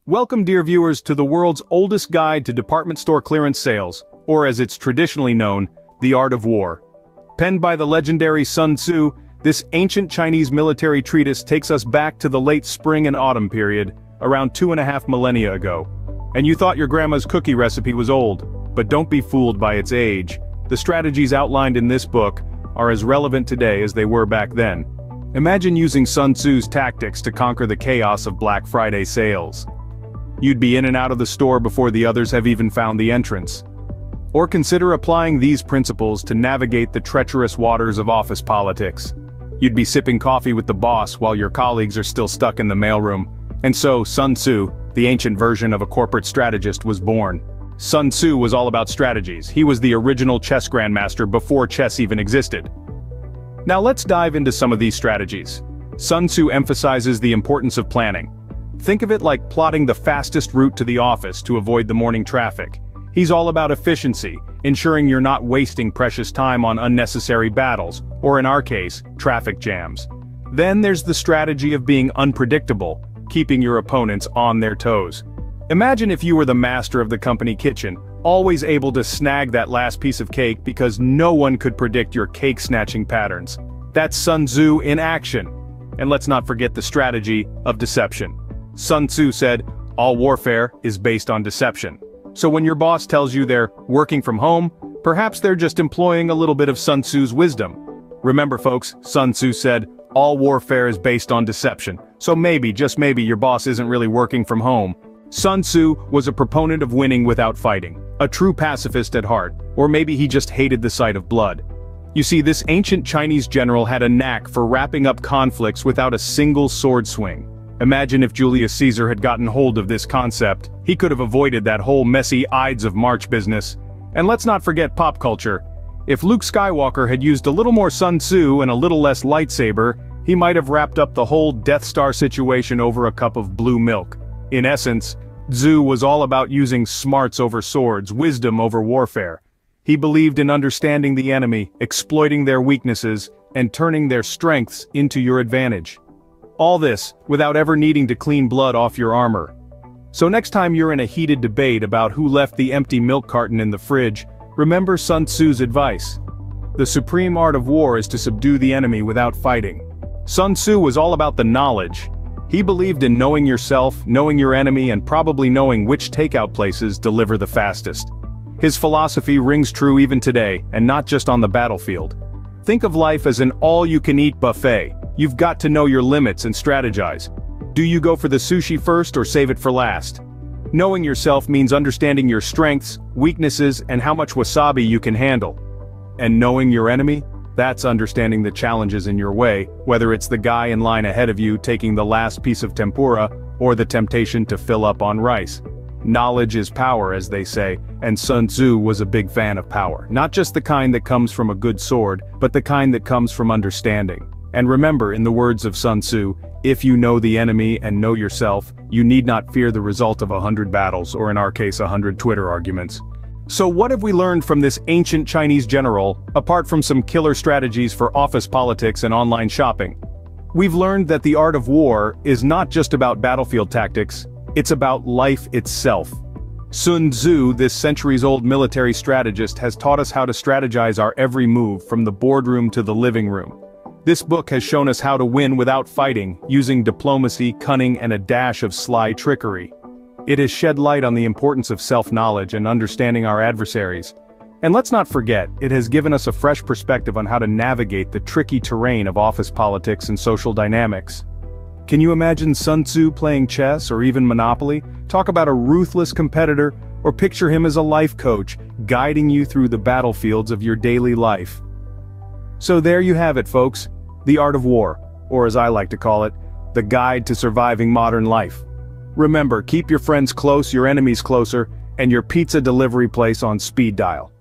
Welcome, dear viewers, to the world's oldest guide to department store clearance sales, or as it's traditionally known, The Art of War. Penned by the legendary Sun Tsu, this ancient Chinese military treatise takes us back to the late spring and autumn period, around 2.5 millennia ago. And you thought your grandma's cookie recipe was old, but don't be fooled by its age. The strategies outlined in this book are as relevant today as they were back then. Imagine using Sun Tzu's tactics to conquer the chaos of Black Friday sales. You'd be in and out of the store before the others have even found the entrance. Or consider applying these principles to navigate the treacherous waters of office politics. You'd be sipping coffee with the boss while your colleagues are still stuck in the mailroom. And so Sun Tsu, the ancient version of a corporate strategist, was born. Sun Tsu was all about strategies. He was the original chess grandmaster before chess even existed. Now let's dive into some of these strategies. Sun Tsu emphasizes the importance of planning. Think of it like plotting the fastest route to the office to avoid the morning traffic. He's all about efficiency, ensuring you're not wasting precious time on unnecessary battles, or in our case, traffic jams. Then there's the strategy of being unpredictable, keeping your opponents on their toes. Imagine if you were the master of the company kitchen, always able to snag that last piece of cake because no one could predict your cake-snatching patterns. That's Sun Tzu in action. And let's not forget the strategy of deception. Sun Tzu said, all warfare is based on deception. So when your boss tells you they're working from home, perhaps they're just employing a little bit of Sun Tzu's wisdom. Remember folks, Sun Tzu said, all warfare is based on deception. So maybe, just maybe, your boss isn't really working from home. Sun Tzu was a proponent of winning without fighting, a true pacifist at heart, or maybe he just hated the sight of blood. You see, this ancient Chinese general had a knack for wrapping up conflicts without a single sword swing. Imagine if Julius Caesar had gotten hold of this concept, he could have avoided that whole messy Ides of March business. And let's not forget pop culture. If Luke Skywalker had used a little more Sun Tzu and a little less lightsaber, he might have wrapped up the whole Death Star situation over a cup of blue milk. In essence, Tzu was all about using smarts over swords, wisdom over warfare. He believed in understanding the enemy, exploiting their weaknesses, and turning their strengths into your advantage. All this, without ever needing to clean blood off your armor. So next time you're in a heated debate about who left the empty milk carton in the fridge, remember Sun Tzu's advice. The supreme art of war is to subdue the enemy without fighting. Sun Tzu was all about the knowledge. He believed in knowing yourself, knowing your enemy, and probably knowing which takeout places deliver the fastest. His philosophy rings true even today, and not just on the battlefield. Think of life as an all-you-can-eat buffet. You've got to know your limits and strategize. Do you go for the sushi first or save it for last? Knowing yourself means understanding your strengths, weaknesses, and how much wasabi you can handle. And knowing your enemy? That's understanding the challenges in your way, whether it's the guy in line ahead of you taking the last piece of tempura, or the temptation to fill up on rice. Knowledge is power, as they say, and Sun Tzu was a big fan of power. Not just the kind that comes from a good sword, but the kind that comes from understanding. And remember, in the words of Sun Tzu, if you know the enemy and know yourself, you need not fear the result of 100 battles, or in our case 100 Twitter arguments. So what have we learned from this ancient Chinese general, apart from some killer strategies for office politics and online shopping? We've learned that the art of war is not just about battlefield tactics, it's about life itself. Sun Tzu, this centuries-old military strategist, has taught us how to strategize our every move from the boardroom to the living room. This book has shown us how to win without fighting, using diplomacy, cunning, and a dash of sly trickery. It has shed light on the importance of self-knowledge and understanding our adversaries. And let's not forget, it has given us a fresh perspective on how to navigate the tricky terrain of office politics and social dynamics. Can you imagine Sun Tzu playing chess or even Monopoly? Talk about a ruthless competitor, or picture him as a life coach, guiding you through the battlefields of your daily life. So there you have it, folks. The Art of War, or as I like to call it, the guide to surviving modern life. Remember, keep your friends close, your enemies closer, and your pizza delivery place on speed dial.